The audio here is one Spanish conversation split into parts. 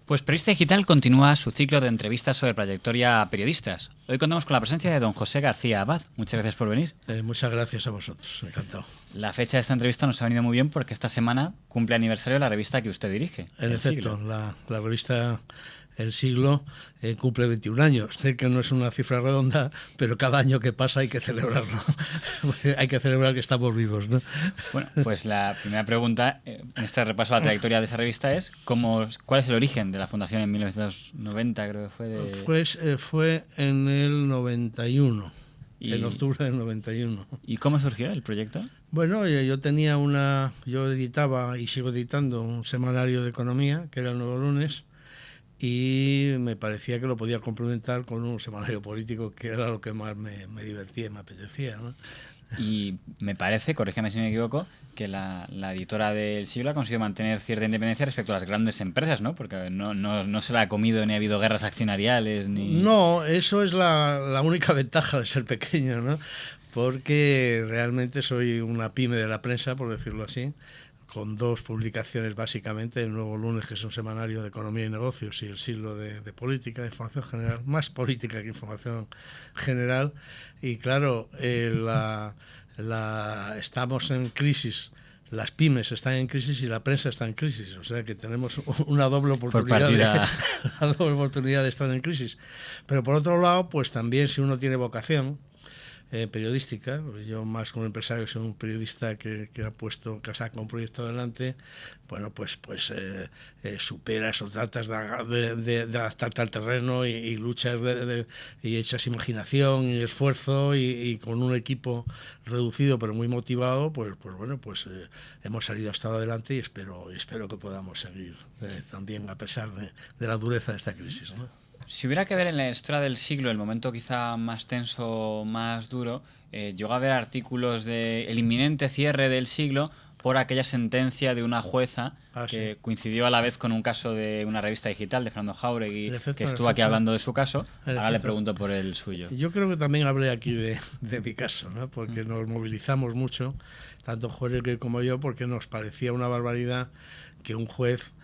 Pues Periodista Digital continúa su ciclo de entrevistas sobre trayectoria a periodistas. Hoy contamos con la presencia de don José García Abad. Muchas gracias por venir. Muchas gracias a vosotros, encantado. La fecha de esta entrevista nos ha venido muy bien porque esta semana cumple aniversario de la revista que usted dirige. En efecto, la revista El Siglo cumple 21 años. Sé que no es una cifra redonda, pero cada año que pasa hay que celebrarlo. Hay que celebrar que estamos vivos, ¿no? Bueno, pues la primera pregunta en este repaso a la trayectoria de esa revista es ¿cuál es el origen de la fundación en 1990, creo que fue? Fue en el 91, en octubre del 91. ¿Y cómo surgió el proyecto? Bueno, yo editaba y sigo editando un semanario de economía, que era el Nuevo Lunes, y me parecía que lo podía complementar con un semanario político, que era lo que más me divertía y me apetecía, ¿no? Y me parece, corrígeme si me equivoco, que la editora del Siglo ha conseguido mantener cierta independencia respecto a las grandes empresas, ¿no? Porque no se la ha comido ni ha habido guerras accionariales ni... No, eso es la única ventaja de ser pequeño, ¿no? Porque realmente soy una pyme de la prensa, por decirlo así, con dos publicaciones básicamente, el Nuevo Lunes, que es un semanario de economía y negocios, y el Siglo de política, de información general, más política que información general. Y claro, estamos en crisis, las pymes están en crisis y la prensa está en crisis, o sea que tenemos una doble oportunidad, una doble oportunidad de estar en crisis. Pero por otro lado, pues también si uno tiene vocación periodística, yo más como empresario soy un periodista que saca un proyecto adelante, bueno, pues superas o tratas de adaptarte al terreno y luchas y echas imaginación y esfuerzo y con un equipo reducido pero muy motivado, pues hemos salido hasta adelante y espero que podamos seguir también a pesar de la dureza de esta crisis, ¿no? Si hubiera que ver en la historia del Siglo el momento quizá más tenso, más duro, llegó a haber artículos de el inminente cierre del Siglo por aquella sentencia de una jueza que coincidió a la vez con un caso de una revista digital de Fernando Jauregui, que estuvo aquí hablando de su caso. Ahora le pregunto por el suyo. Yo creo que también hablé aquí de mi caso, ¿no? Porque nos movilizamos mucho, tanto Jauregui como yo, porque nos parecía una barbaridad que un juez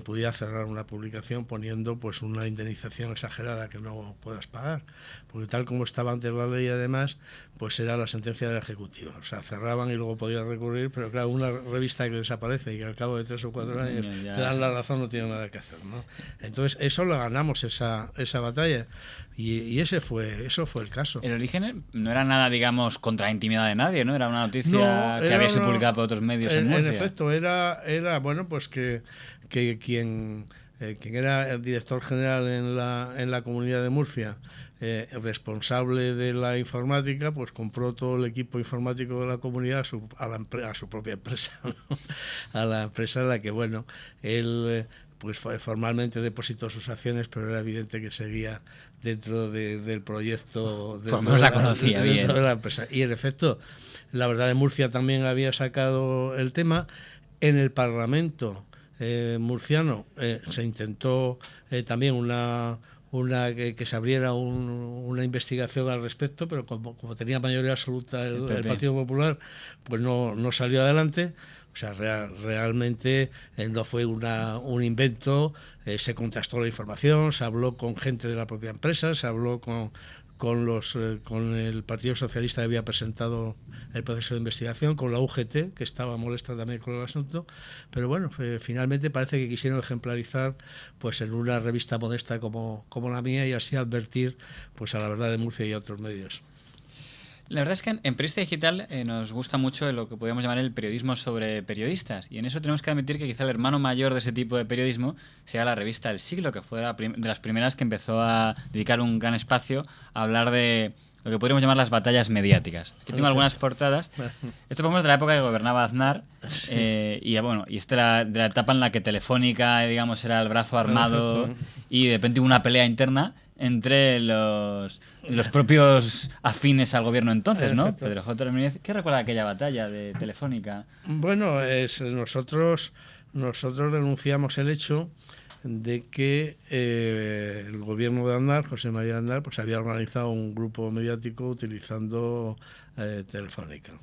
pudiera cerrar una publicación poniendo pues una indemnización exagerada que no puedas pagar, porque tal como estaba antes la ley, además, pues era la sentencia del Ejecutivo, o sea, cerraban y luego podías recurrir, pero claro, una revista que desaparece y que al cabo de 3 o 4 años te dan la razón, no tiene nada que hacer, ¿no? Entonces eso lo ganamos, esa batalla, y eso fue el caso. El origen no era nada, digamos, contra la intimidad de nadie, ¿no? Era una noticia que había sido publicada por otros medios en Murcia. En efecto, era bueno, pues que quien era el director general en la Comunidad de Murcia, responsable de la informática, pues compró todo el equipo informático de la comunidad a su propia empresa, ¿no? A la empresa en la que, bueno, él pues formalmente depositó sus acciones, pero era evidente que seguía dentro del proyecto por lo menos la conocía bien de la empresa. Y en efecto, la verdad de Murcia también había sacado el tema. En el Parlamento murciano se intentó también que se abriera una investigación al respecto, pero como tenía mayoría absoluta el Partido Popular, pues no salió adelante. O sea, realmente no fue un invento, se contrastó la información, se habló con gente de la propia empresa, se habló con el Partido Socialista que había presentado el proceso de investigación, con la UGT, que estaba molesta también con el asunto, pero bueno, finalmente parece que quisieron ejemplarizar pues en una revista modesta como la mía y así advertir pues a La Verdad de Murcia y a otros medios. La verdad es que en Periodista Digital nos gusta mucho lo que podríamos llamar el periodismo sobre periodistas, y en eso tenemos que admitir que quizá el hermano mayor de ese tipo de periodismo sea la revista El Siglo, que fue de las primeras que empezó a dedicar un gran espacio a hablar de lo que podríamos llamar las batallas mediáticas. Aquí tengo algunas portadas. Esto podemos de la época que gobernaba Aznar, y esta era de la etapa en la que Telefónica, digamos, era el brazo armado y de repente hubo una pelea interna entre los propios afines al gobierno entonces, ¿no? Pedro J. Ramírez. ¿Qué recuerda aquella batalla de Telefónica? Bueno, nosotros denunciamos el hecho de que el gobierno de Aznar, José María Aznar, pues había organizado un grupo mediático utilizando Telefónica.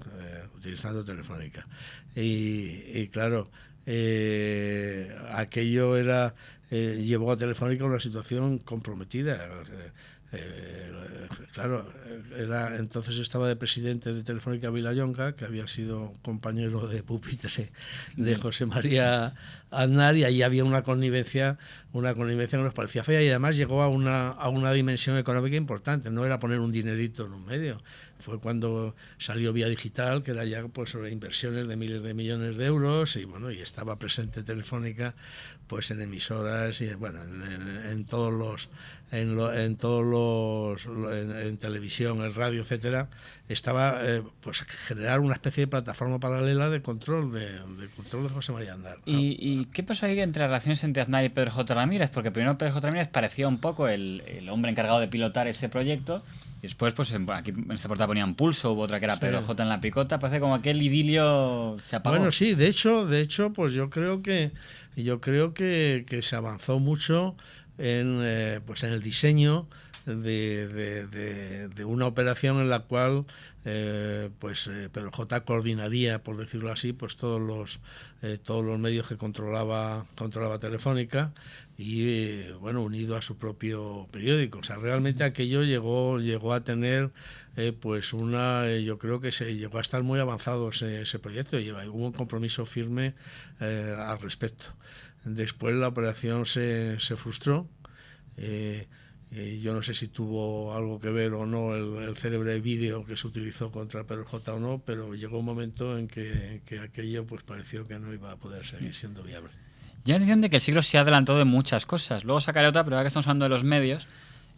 Y claro, aquello era llevó a Telefónica a una situación comprometida. Claro, entonces estaba de presidente de Telefónica Vilallonga, que había sido compañero de pupitre de José María Aznar, y ahí había una connivencia que nos parecía fea, y además llegó a una dimensión económica importante. No era poner un dinerito en un medio. Fue cuando salió Vía Digital, que era ya pues sobre inversiones de miles de millones de euros, y bueno, y estaba presente Telefónica pues en emisoras y bueno, en todos los en televisión, en radio, etcétera. Estaba pues generar una especie de plataforma paralela de control de José María Aznar, ¿no? ¿Y qué pasó ahí entre las relaciones entre Aznar y Pedro J. Ramírez? Porque primero Pedro J. Ramírez parecía un poco el hombre encargado de pilotar ese proyecto. Y después, pues aquí en esta portada ponían Pulso, hubo otra que era Pedro J. en la picota. Parece como aquel idilio se apagó. Bueno, sí, de hecho, pues yo creo que se avanzó mucho en el diseño de una operación en la cual Pedro J. coordinaría, por decirlo así, pues todos los medios que controlaba Telefónica, y bueno, unido a su propio periódico. O sea, realmente aquello llegó a tener yo creo que se llegó a estar muy avanzado ese proyecto, y hubo un compromiso firme al respecto. Después la operación se frustró. Yo no sé si tuvo algo que ver o no el célebre vídeo que se utilizó contra Pedro J. o no, pero llegó un momento en que aquello pues pareció que no iba a poder seguir siendo viable. Ya la sensación de que el siglo se ha adelantado de muchas cosas. Luego sacaré otra, pero ahora que estamos hablando de los medios,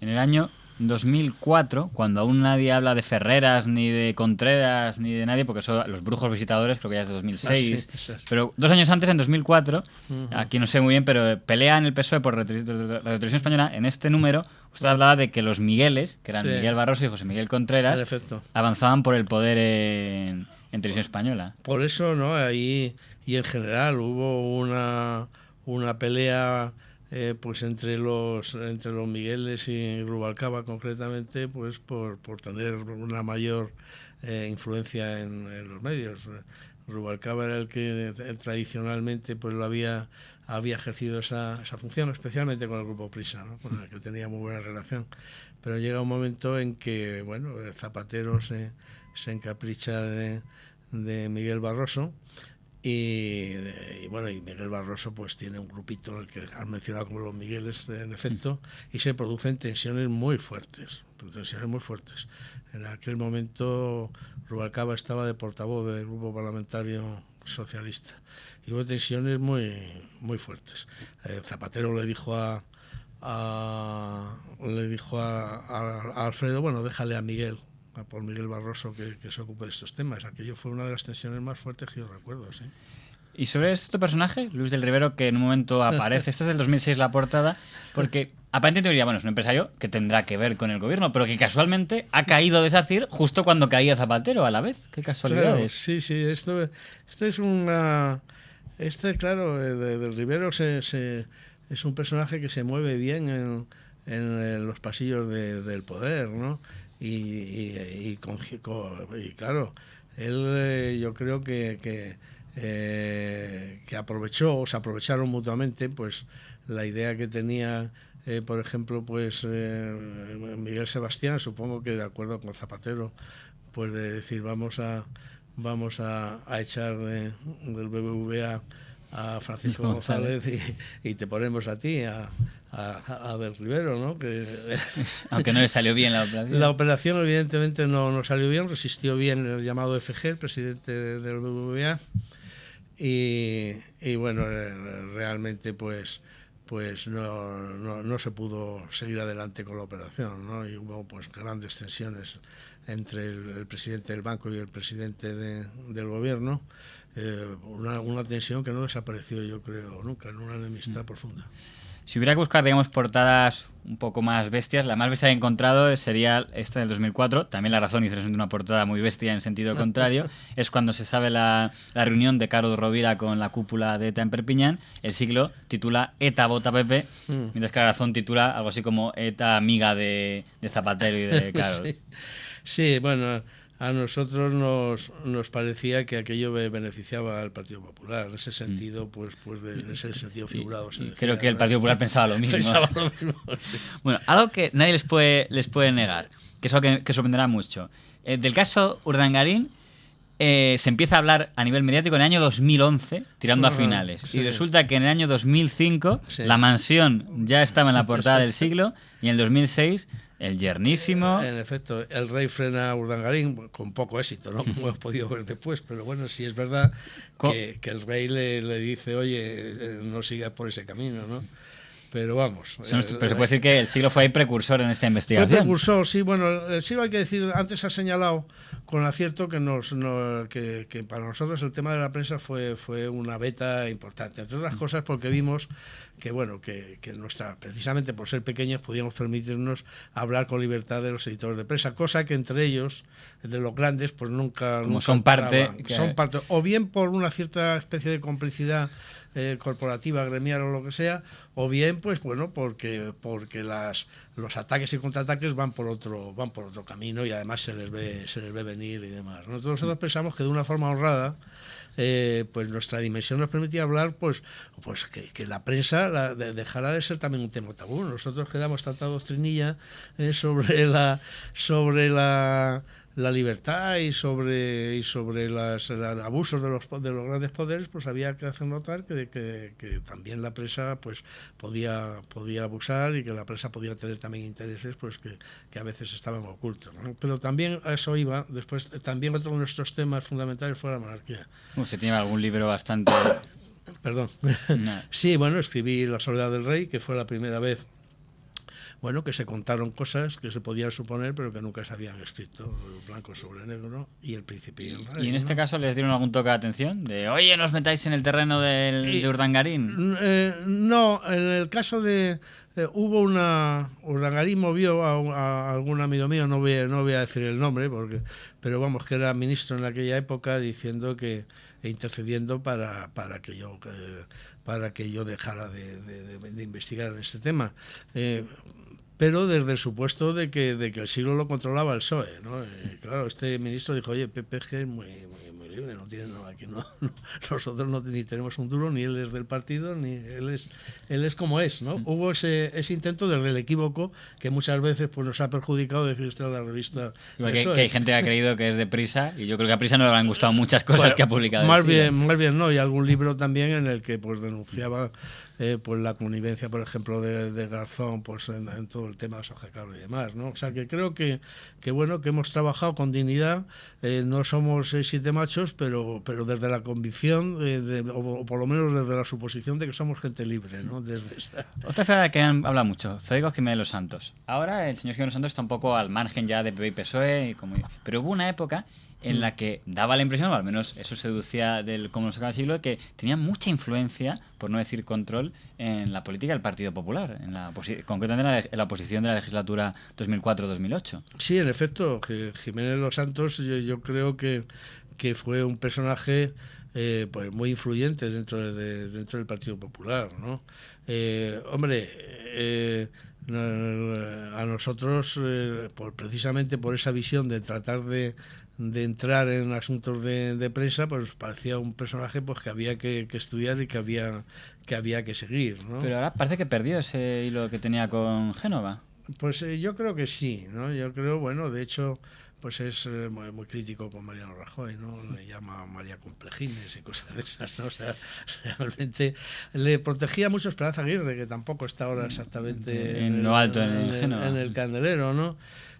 en el año 2004, cuando aún nadie habla de Ferreras, ni de Contreras, ni de nadie, porque eso, los brujos visitadores, creo que ya es de 2006, sí. Pero 2 años antes, en 2004, aquí no sé muy bien, pero pelea en el PSOE por la televisión española. En este número, usted hablaba de que los Migueles, que eran Miguel Barroso y José Miguel Contreras, avanzaban por el poder en televisión española. Por eso, ¿no? Ahí, y en general, hubo una pelea pues entre los Migueles y Rubalcaba, concretamente, pues por tener una mayor influencia en los medios. Rubalcaba era el que tradicionalmente pues lo había ejercido esa función, especialmente con el grupo Prisa, ¿no? Con el que tenía muy buena relación. Pero llega un momento en que, bueno, Zapatero se encapricha de Miguel Barroso, y Miguel Barroso pues tiene un grupito, el que has mencionado como los Migueles, en efecto, y se producen tensiones muy fuertes. En aquel momento Rubalcaba estaba de portavoz del grupo parlamentario socialista, y hubo tensiones muy, muy fuertes. Zapatero le dijo a Alfredo, bueno, déjale a Miguel, por Miguel Barroso, que se ocupe de estos temas. Aquello fue una de las tensiones más fuertes que yo recuerdo, sí. Y sobre este personaje, Luis del Rivero, que en un momento aparece, esta es del 2006 la portada, porque aparentemente diría, bueno, es un empresario que tendrá que ver con el gobierno, pero que casualmente ha caído de SACIR justo cuando caía Zapatero a la vez. Qué casualidades. Claro, sí, esto es una... claro, del Rivero es un personaje que se mueve bien en los pasillos del poder, ¿no? Y claro, él yo creo que se aprovecharon mutuamente pues la idea que tenía por ejemplo pues Miguel Sebastián, supongo que de acuerdo con Zapatero, pues de decir vamos a echar del BBVA a Francisco González y te ponemos a ti, a Del Rivero, ¿no? Aunque no le salió bien la operación. La operación evidentemente no salió bien, resistió bien el llamado FG, el presidente del BBVA, y bueno, realmente pues no se pudo seguir adelante con la operación, ¿no? Y hubo pues grandes tensiones entre el presidente del banco y el presidente del gobierno, una tensión que no desapareció, yo creo, nunca, en una enemistad profunda. Si hubiera que buscar, digamos, portadas un poco más bestias, la más bestia que he encontrado sería esta del 2004. También La Razón hizo una portada muy bestia en sentido contrario. Es cuando se sabe la reunión de Carlos Rovira con la cúpula de ETA en Perpiñán. El Siglo titula ETA vota PP, mientras que La Razón titula algo así como ETA amiga de Zapatero y de Carlos. Sí, bueno, a nosotros nos parecía que aquello beneficiaba al Partido Popular. En ese sentido, en ese sentido figurado. Creo que el Partido Popular pensaba lo mismo. Pensaba lo mismo. Bueno, algo que nadie les puede negar, que es algo que sorprenderá mucho. Del caso Urdangarín se empieza a hablar a nivel mediático en el año 2011, tirando a finales. Sí. Y resulta que en el año 2005 La Mansión ya estaba en la portada del Siglo, y en el 2006 el yernísimo... En efecto, el rey frena a Urdangarín con poco éxito, ¿no? Como hemos podido ver después. Pero bueno, sí es verdad que el rey le dice, oye, no sigas por ese camino, ¿no? Pero vamos. Pero se puede decir que el Siglo fue ahí precursor en esta investigación. Fue precursor, sí. Bueno, el Siglo, hay que decir, antes ha señalado con acierto que que para nosotros el tema de la prensa fue una beta importante. Entre otras cosas porque vimos que, bueno, que precisamente por ser pequeños podíamos permitirnos hablar con libertad de los editores de prensa, cosa que entre ellos, de los grandes, pues nunca... Como son parte... Son parte, o bien por una cierta especie de complicidad corporativa, gremial o lo que sea, o bien pues bueno porque los ataques y contraataques van por otro camino, y además se les ve venir y demás. Nosotros pensamos que de una forma honrada pues nuestra dimensión nos permitía hablar pues que la prensa dejara de ser también un tema tabú. Nosotros quedamos tanta doctrinilla sobre la libertad y sobre los abusos de los grandes poderes, pues había que hacer notar que también la prensa pues podía abusar, y que la prensa podía tener también intereses pues que a veces estaban ocultos, ¿no? Pero también a eso iba después. También otro de nuestros temas fundamentales fue la monarquía. ¿Usted tiene algún libro bastante...? Perdón. No. Sí, bueno, escribí La soledad del rey, que fue la primera vez, bueno, que se contaron cosas que se podían suponer pero que nunca se habían escrito, blanco sobre negro, y El príncipe y el rey. ¿Y en este caso les dieron algún toque de atención? De, oye, no os metáis en el terreno de Urdangarín. No, en el caso de... Urdangarín movió a algún amigo mío, no voy a decir el nombre, pero vamos, que era ministro en aquella época, diciendo intercediendo para que yo dejara de investigar en este tema. Pero desde el supuesto de que el Siglo lo controlaba el PSOE, ¿no? Claro, este ministro dijo, oye, Pepe es muy libre, no tiene nada aquí, nosotros ni tenemos un duro, ni él es del partido, ni él es como es, ¿no? Hubo ese intento desde el equívoco que muchas veces pues nos ha perjudicado, decir usted a la revista. Igual que hay gente que ha creído que es de Prisa, y yo creo que a Prisa no le han gustado muchas cosas que ha publicado. Más bien no, y algún libro también en el que pues denunciaba pues la connivencia, por ejemplo, de Garzón pues en todo el tema de soja cable y demás, ¿no? O sea que creo que bueno, que hemos trabajado con dignidad, no somos 7 machos, pero desde la convicción o por lo menos desde la suposición de que somos gente libre, ¿no? Otra figura que han hablado mucho, Federico Jiménez Los Santos. Ahora el señor Jiménez Los Santos está un poco al margen ya de PP y PSOE, pero hubo una época en la que daba la impresión, o al menos eso se deducía del cómo nos sacaba el Siglo, que tenía mucha influencia, por no decir control, en la política del Partido Popular, concretamente en la oposición de la legislatura 2004-2008. Sí, en efecto, Jiménez Los Santos yo creo que fue un personaje pues muy influyente dentro del Partido Popular, ¿no? A nosotros, precisamente por esa visión de tratar de entrar en asuntos de prensa, pues parecía un personaje pues que había que estudiar y que había que seguir, ¿no? Pero ahora parece que perdió ese hilo que tenía con Génova. Pues yo creo que sí, ¿no? Yo creo, bueno, de hecho, pues es muy crítico con Mariano Rajoy, ¿no? Le llama María Complejines y cosas de esas, ¿no? O sea, realmente le protegía mucho Esperanza Aguirre, que tampoco está ahora exactamente en lo alto, en Génova, en el candelero, ¿no?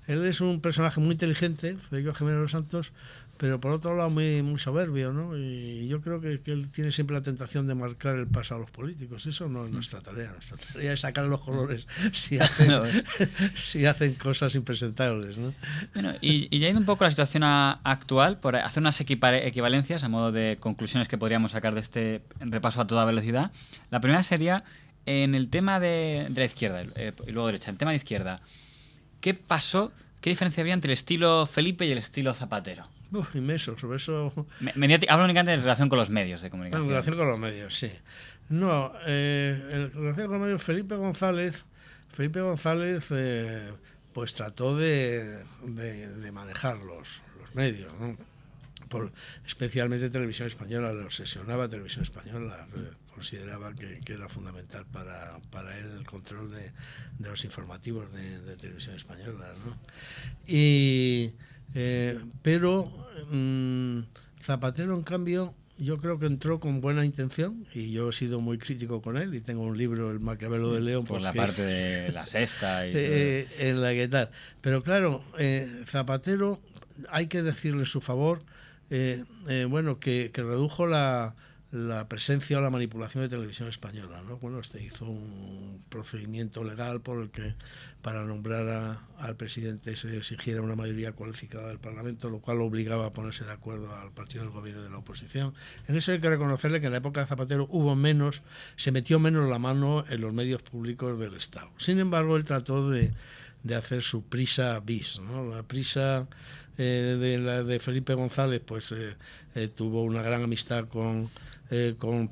Él es un personaje muy inteligente, Federico Jiménez Los Santos, pero por otro lado muy soberbio, ¿no? Y yo creo que él tiene siempre la tentación de marcar el paso a los políticos. Eso no es nuestra tarea. Nuestra tarea es sacar los colores si hacen cosas impresentables, ¿no? Bueno, y ya yendo un poco a la situación actual, por hacer unas equivalencias a modo de conclusiones que podríamos sacar de este repaso a toda velocidad. La primera sería en el tema de la izquierda y luego derecha. El tema de izquierda, ¿qué pasó? ¿Qué diferencia había entre el estilo Felipe y el estilo Zapatero? Inmenso, sobre eso... Hablo únicamente en relación con los medios de comunicación. En relación con los medios, sí. No, en relación con los medios, Felipe González pues trató de manejar los los medios, ¿no? Especialmente Televisión Española, le obsesionaba Televisión Española, consideraba que era fundamental para él el control de los informativos de Televisión Española, ¿no? Pero Zapatero, en cambio, yo creo que entró con buena intención, y yo he sido muy crítico con él, y tengo un libro, El Maquiavelo de León, por la parte de la sexta y en la que tal. Pero claro, Zapatero, hay que decirle su favor, bueno, que redujo la presencia o la manipulación de Televisión Española, ¿no? Bueno, hizo un procedimiento legal por el que para nombrar al presidente se exigiera una mayoría cualificada del Parlamento, lo cual obligaba a ponerse de acuerdo al partido del gobierno y de la oposición. En eso hay que reconocerle que en la época de Zapatero se metió menos la mano en los medios públicos del Estado. Sin embargo, él trató de hacer su prisa bis, ¿no? La prisa de Felipe González, pues tuvo una gran amistad con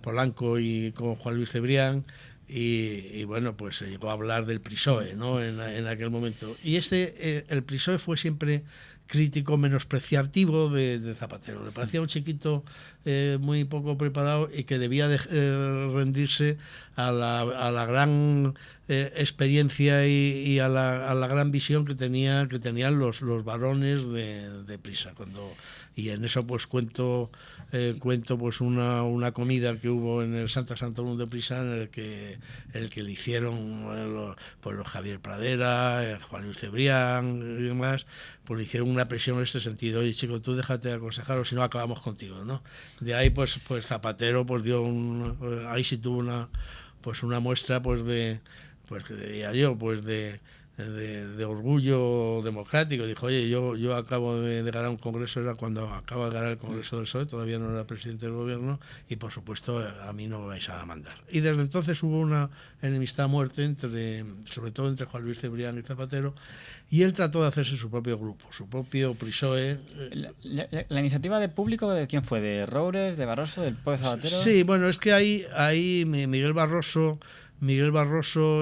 Polanco y con Juan Luis Cebrián, y bueno, pues se llegó a hablar del PRISOE, ¿no? en aquel momento. Y el PRISOE fue siempre crítico, menospreciativo de Zapatero. Le parecía un chiquito muy poco preparado y que debía rendirse a la gran experiencia y a la gran visión que tenían los varones de Prisa. Y en eso pues cuento pues una comida que hubo en el Santa Santorum de Prisa, en el que le hicieron pues los Javier Pradera, Juan Luis Cebrián y demás, pues le hicieron una presión en este sentido: oye, chico, tú déjate de aconsejar o si no acabamos contigo, ¿no? De ahí pues Zapatero pues dio ahí sí tuvo una muestra pues que diría yo pues de orgullo democrático. Dijo, oye, yo acabo de ganar un congreso, era cuando acaba de ganar el congreso del PSOE, todavía no era presidente del gobierno, y por supuesto a mí no me vais a mandar. Y desde entonces hubo una enemistad a muerte sobre todo entre Juan Luis Cebrián y Zapatero, y él trató de hacerse su propio grupo, su propio PRISOE. ¿La iniciativa de Público de quién fue? ¿De Roures, de Barroso, del propio Zapatero? Sí, bueno, es que ahí Miguel Barroso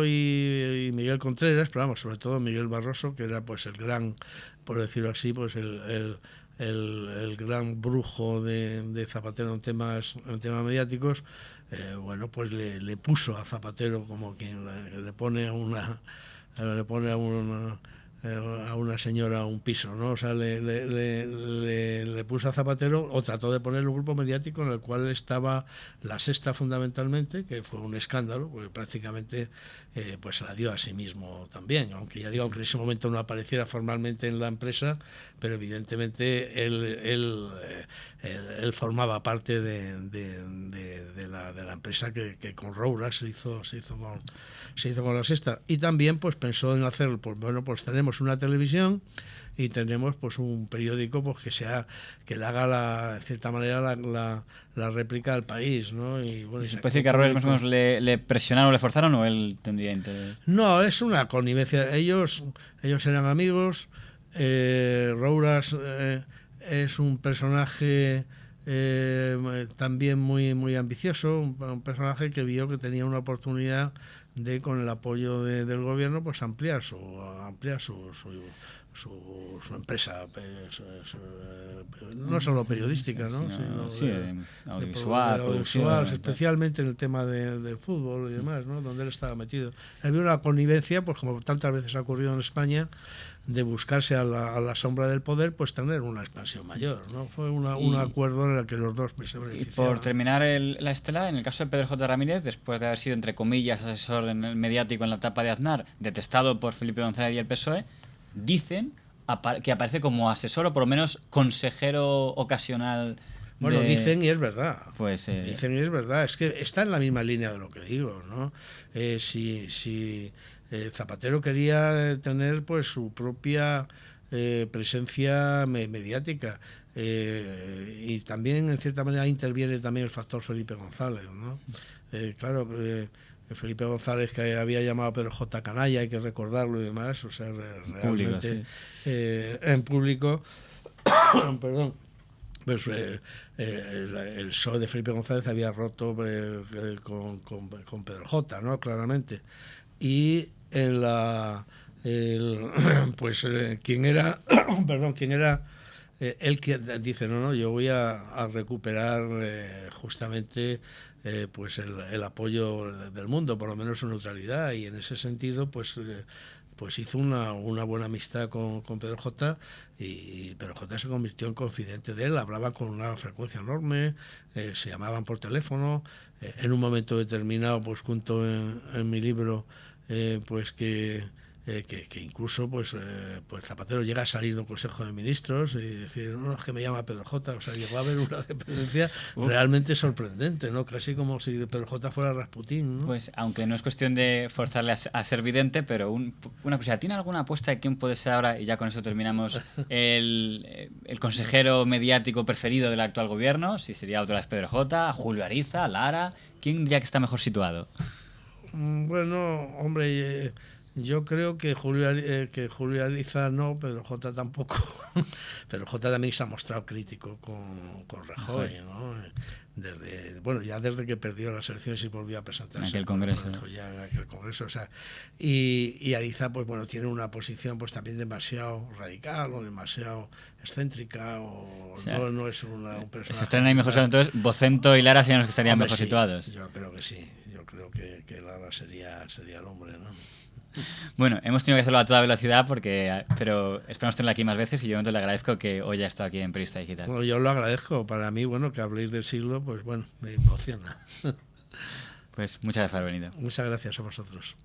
y Miguel Contreras, pero vamos, sobre todo Miguel Barroso, que era pues el gran, por decirlo así, pues el gran brujo de Zapatero en temas mediáticos, bueno, pues le puso a Zapatero como quien le pone a una señora un piso, ¿no? O sea, le puso a Zapatero, o trató de poner un grupo mediático en el cual estaba La Sexta fundamentalmente, que fue un escándalo, porque prácticamente pues se la dio a sí mismo también, aunque ya digo que en ese momento no apareciera formalmente en la empresa, pero evidentemente él formaba parte de la empresa que con Roura se hizo con La Sexta. Y también pues pensó en hacer, pues bueno, pues tenemos una televisión y tenemos pues un periódico pues que le haga de cierta manera la réplica al País, ¿no? Y bueno, ¿Se puede decir que a Robles más o menos le presionaron o le forzaron, o él tendría interés? No, es una connivencia. Ellos eran amigos. Rouras es un personaje también muy muy ambicioso, un personaje que vio que tenía una oportunidad de, con el apoyo del gobierno, pues ampliar su empresa, no solo periodística, ¿no? Sino audiovisual, especialmente en el tema del fútbol y demás, ¿no? Donde él estaba metido. Había una connivencia, pues como tantas veces ha ocurrido en España, de buscarse a la sombra del poder, pues tener una expansión mayor, ¿no? Fue un acuerdo en el que los dos se beneficiaban. Y por terminar la estela, en el caso de Pedro J. Ramírez, después de haber sido, entre comillas, asesor en el mediático en la etapa de Aznar, detestado por Felipe González y el PSOE, dicen que aparece como asesor o por lo menos consejero ocasional. Bueno, dicen y es verdad. Pues, dicen y es verdad. Es que está en la misma línea de lo que digo, ¿no? Si Zapatero quería tener pues su propia presencia mediática, y también en cierta manera interviene también el factor Felipe González, ¿no? Claro, Felipe González, que había llamado a Pedro J. Canalla, hay que recordarlo y demás, o sea, realmente público, sí. En público perdón, pues el PSOE de Felipe González había roto con Pedro J., ¿no? Claramente. Y quien era él que dice, no, yo voy a recuperar justamente pues el apoyo del mundo, por lo menos su neutralidad, y en ese sentido pues hizo una buena amistad con Pedro J, y Pedro J se convirtió en confidente de él, hablaban con una frecuencia enorme, se llamaban por teléfono, en un momento determinado pues cuento en mi libro pues que incluso pues Zapatero llega a salir de un Consejo de Ministros y decir, no, es que me llama Pedro J. O sea, llegó a haber una dependencia realmente sorprendente, ¿no? Casi como si Pedro J fuera Rasputín, ¿no? Pues aunque no es cuestión de forzarle a ser vidente, pero una cosa, ¿tiene alguna apuesta de quién puede ser ahora, y ya con eso terminamos, el consejero mediático preferido del actual gobierno? Si sería otra vez Pedro J, Julio Ariza, Lara, ¿quién diría que está mejor situado? Bueno, hombre, yo creo que Julio Ariza no, Pedro J tampoco. Pedro J también se ha mostrado crítico con Rajoy, ¿no? Ya desde que perdió las elecciones y volvió a presentarse en aquel congreso. En aquel congreso, o sea, y Ariza, pues bueno, tiene una posición pues también demasiado radical o demasiado excéntrica, o sea, no es un personaje. Se están ahí mejor, entonces Vocento y Lara serían los que estarían mejor sí, situados. Yo creo que sí, yo creo que Lara sería el hombre, ¿no? Bueno, hemos tenido que hacerlo a toda velocidad pero esperamos tenerla aquí más veces, y yo le agradezco que hoy haya estado aquí en Periodista Digital. Bueno, yo lo agradezco. Para mí, bueno, que habléis del siglo, pues bueno, me emociona. Pues muchas gracias por haber venido. Muchas gracias a vosotros.